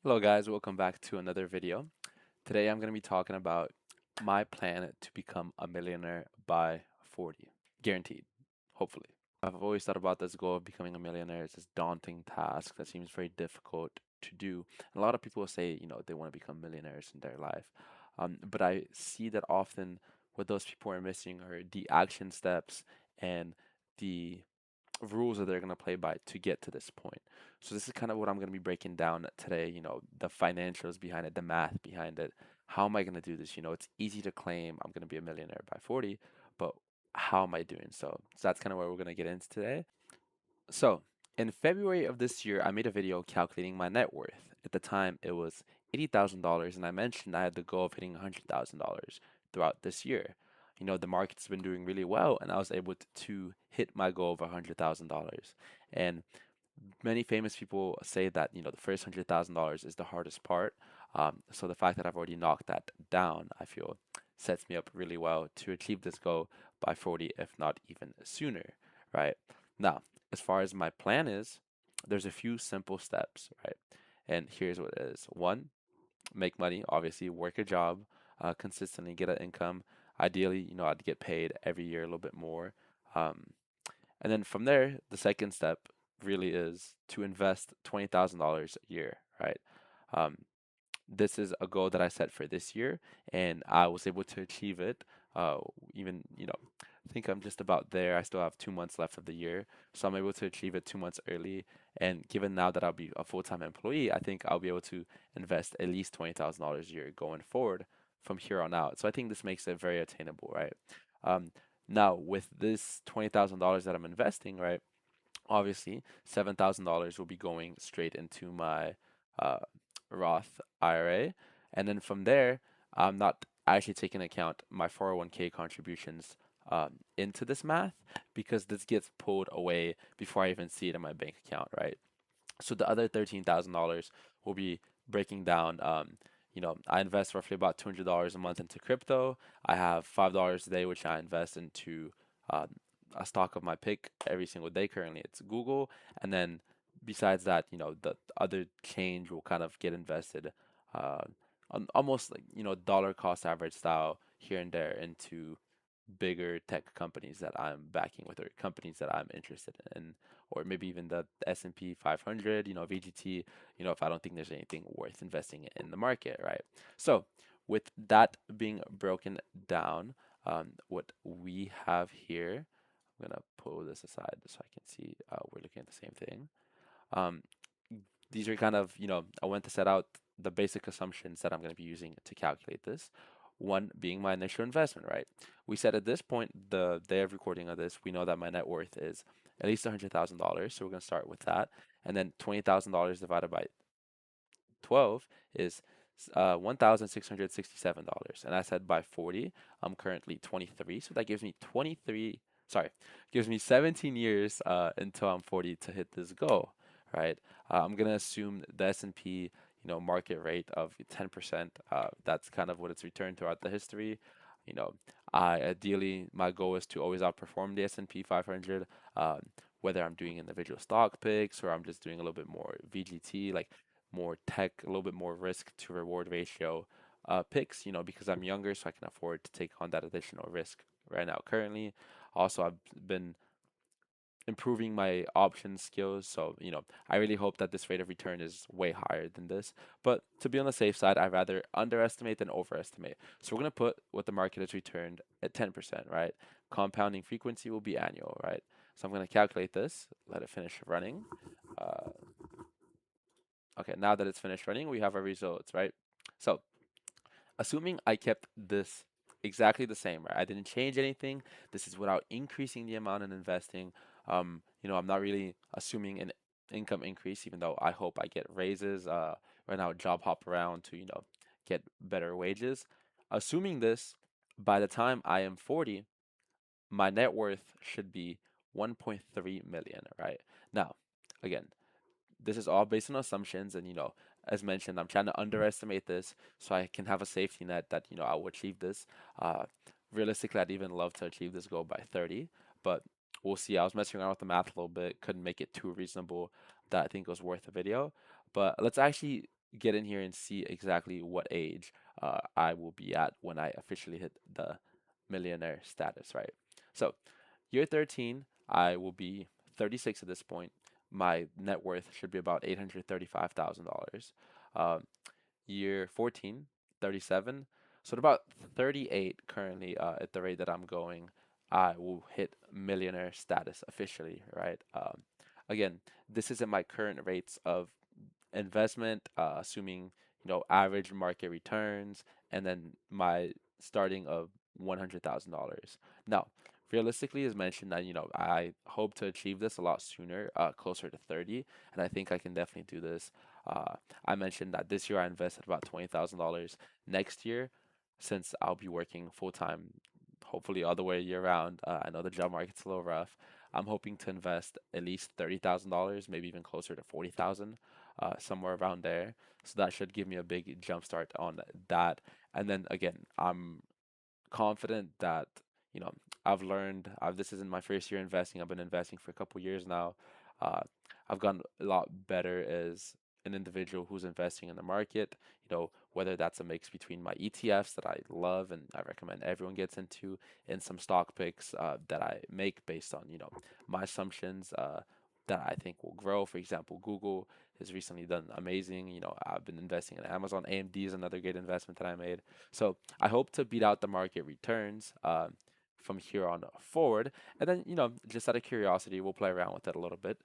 Hello guys, welcome back to another video. Today I'm going to be talking about my plan to become a millionaire by 40. Guaranteed, hopefully. I've always thought about this goal of becoming a millionaire as this daunting task that seems very difficult to do. And a lot of people say, they want to become millionaires in their life. But I see that often what those people are missing are the action steps and the rules that they're going to play by to get to this point. So this is kind of what I'm going to be breaking down today, the financials behind it, the math behind it. How am I going to do this? It's easy to claim I'm going to be a millionaire by 40, but how am I doing so? So that's kind of what we're going to get into today. So in February of this year, I made a video calculating my net worth. At the time, it was $80,000, and I mentioned I had the goal of hitting $100,000 throughout this year. The market's been doing really well, and I was able to hit my goal of $100,000. And many famous people say that, the first $100,000 is the hardest part. So the fact that I've already knocked that down, I feel sets me up really well to achieve this goal by 40, if not even sooner, right? Now, as far as my plan is, there's a few simple steps, right? And here's what it is. One, make money, obviously, work a job, consistently get an income. Ideally, I'd get paid every year a little bit more. Um, and then from there, the second step really is to invest $20,000 a year, right? Um, this is a goal that I set for this year, and I was able to achieve it. Even, I think I'm just about there. I still have 2 months left of the year, so I'm able to achieve it 2 months early. And given now that I'll be a full-time employee, I think I'll be able to invest at least $20,000 a year going forward from here on out. So I think this makes it very attainable, right? Um, Now, with this $20,000 that I'm investing, right? Obviously, $7,000 will be going straight into my uh, Roth IRA. And then from there, I'm not actually taking account my 401k contributions into this math because this gets pulled away before I even see it in my bank account, right? So the other $13,000 will be breaking down. I invest roughly about $200 a month into crypto. I have $5 a day, which I invest into um, a stock of my pick every single day. Currently, it's Google, and then besides that, the other change will kind of get invested, uh, on almost like dollar cost average style here and there into bigger tech companies that I'm backing with or companies that I'm interested in or maybe even the S&P 500, VGT, if I don't think there's anything worth investing in the market, right? So, with that being broken down, what we have here, I'm gonna pull this aside so I can see we're looking at the same thing. Um, these are kind of, I went to set out the basic assumptions that I'm going to be using to calculate this. One being my initial investment, right? We said at this point, the day of recording of this, we know that my net worth is at least $100,000. So we're going to start with that. And then $20,000 divided by 12 is $1,667. And I said by 40, I'm currently 23. So that gives me 17 years until I'm 40 to hit this goal, right? I'm gonna assume the S&P, market rate of 10%. That's kind of what it's returned throughout the history. You know, I ideally my goal is to always outperform the S&P 500. Whether I'm doing individual stock picks or I'm just doing a little bit more VGT, like more tech, a little bit more risk to reward ratio picks, because I'm younger, so I can afford to take on that additional risk right now. Currently, also, I've been improving my option skills, so, I really hope that this rate of return is way higher than this. But to be on the safe side, I'd rather underestimate than overestimate. So we're going to put what the market has returned at 10%, right? Compounding frequency will be annual, right? So I'm going to calculate this, let it finish running. Uh, Okay, now that it's finished running, we have our results, right? So, assuming I kept this exactly the same, right? I didn't change anything. This is without increasing the amount in investing. I'm not really assuming an income increase, even though I hope I get raises. Right now, job hop around to, get better wages. Assuming this, by the time I am 40, my net worth should be 1.3 million, right? Now, again, this is all based on assumptions and as mentioned, I'm trying to underestimate this so I can have a safety net that I will achieve this. uh Realistically, I'd even love to achieve this goal by 30, but we'll see. I was messing around with the math a little bit, couldn't make it too reasonable that I think it was worth a video. But let's actually get in here and see exactly what age I will be at when I officially hit the millionaire status, right? So, year 13, I will be 36 at this point. My net worth should be about $835,000. Um, year 14, 37. So at about 38 currently, at the rate that I'm going, I will hit millionaire status officially, right? Again, this is at my current rates of investment, assuming average market returns, and then my starting of $100,000. Now, realistically, as mentioned, that I hope to achieve this a lot sooner, closer to 30, and I think I can definitely do this. I mentioned that this year I invested about $20,000. Next year, since I'll be working full time, hopefully all the way year round, I know the job market's a little rough. I'm hoping to invest at least $30,000, maybe even closer to 40,000, somewhere around there. So that should give me a big jump start on that. And then again, I'm confident that you know I've learned. This isn't my first year investing. I've been investing for a couple years now. Uh, I've gotten a lot better as an individual who's investing in the market. Whether that's a mix between my ETFs that I love and I recommend everyone gets into, and some stock picks that I make based on my assumptions that I think will grow. For example, Google has recently done amazing. I've been investing in Amazon. AMD is another great investment that I made. So I hope to beat out the market returns from here on forward. And then, just out of curiosity, we'll play around with it a little bit.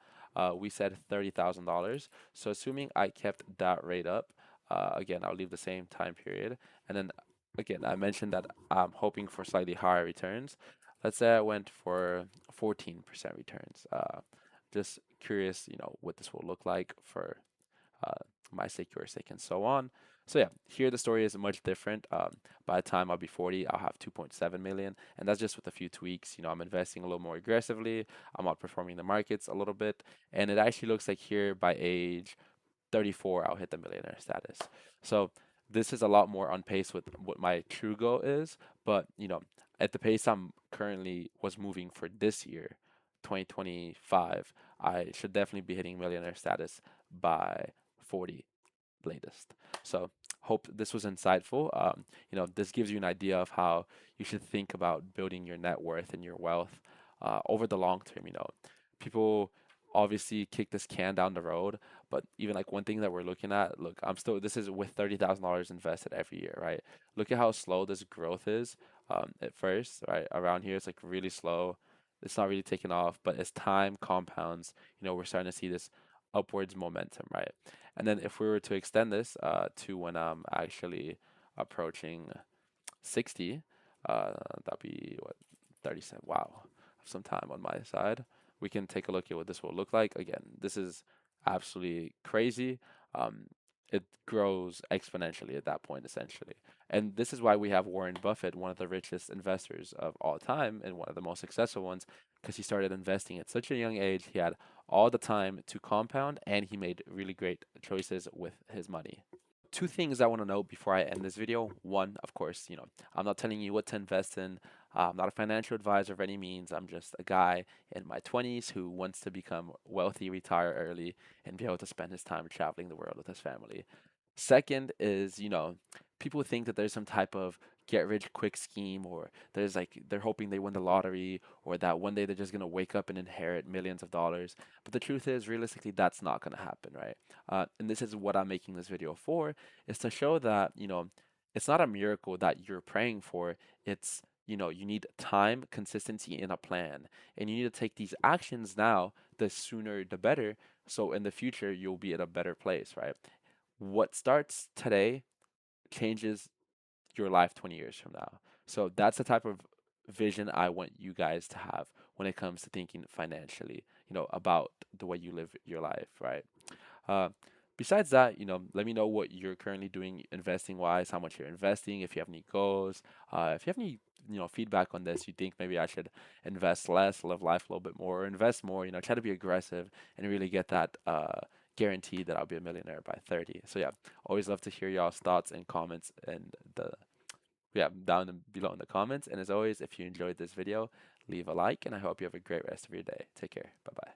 We said $30,000. So assuming I kept that rate up, again, I'll leave the same time period. And then again, I mentioned that I'm hoping for slightly higher returns. Let's say I went for 14% returns. Just curious, what this will look like for uh, my sake, your sake, and so on. So yeah, here the story is much different. By the time I'll be 40, I'll have 2.7 million, and that's just with a few tweaks. I'm investing a little more aggressively. I'm outperforming the markets a little bit, and it actually looks like here by age 34, I'll hit the millionaire status. So this is a lot more on pace with what my true goal is, but at the pace I'm currently was moving for this year, 2025, I should definitely be hitting millionaire status by 40 latest. So hope this was insightful. This gives you an idea of how you should think about building your net worth and your wealth over the long term. People obviously kick this can down the road, but even like one thing that we're looking at, look, this is with $30,000 invested every year, right? Look at how slow this growth is at first, right? Around here, it's like really slow. It's not really taking off, but as time compounds, we're starting to see this upwards momentum, right? And then if we were to extend this to when I'm actually approaching 60, that'd be what, 37. Wow, some time on my side. We can take a look at what this will look like. Again, this is absolutely crazy. Um, it grows exponentially at that point, essentially. And this is why we have Warren Buffett, one of the richest investors of all time and one of the most successful ones, because he started investing at such a young age. He had all the time to compound, and he made really great choices with his money. Two things I want to note before I end this video. One, of course, I'm not telling you what to invest in. I'm not a financial advisor of any means. I'm just a guy in my 20s who wants to become wealthy, retire early, and be able to spend his time traveling the world with his family. Second is, people think that there's some type of get rich quick scheme, or there's like they're hoping they win the lottery, or that one day they're just gonna wake up and inherit millions of dollars. But the truth is, realistically, that's not gonna happen, right? And this is what I'm making this video for, is to show that, it's not a miracle that you're praying for. It's, you need time, consistency, and a plan. And you need to take these actions now, the sooner the better. So in the future, you'll be at a better place, right? What starts today changes your life 20 years from now. So that's the type of vision I want you guys to have when it comes to thinking financially, about the way you live your life, right? Uh, Besides that, let me know what you're currently doing investing wise, how much you're investing, if you have any goals, if you have any, feedback on this, you think maybe I should invest less, live life a little bit more, or invest more, try to be aggressive and really get that guarantee that I'll be a millionaire by 30. So yeah, always love to hear y'all's thoughts and comments and down below in the comments. And as always, if you enjoyed this video, leave a like, and I hope you have a great rest of your day. Take care. Bye bye.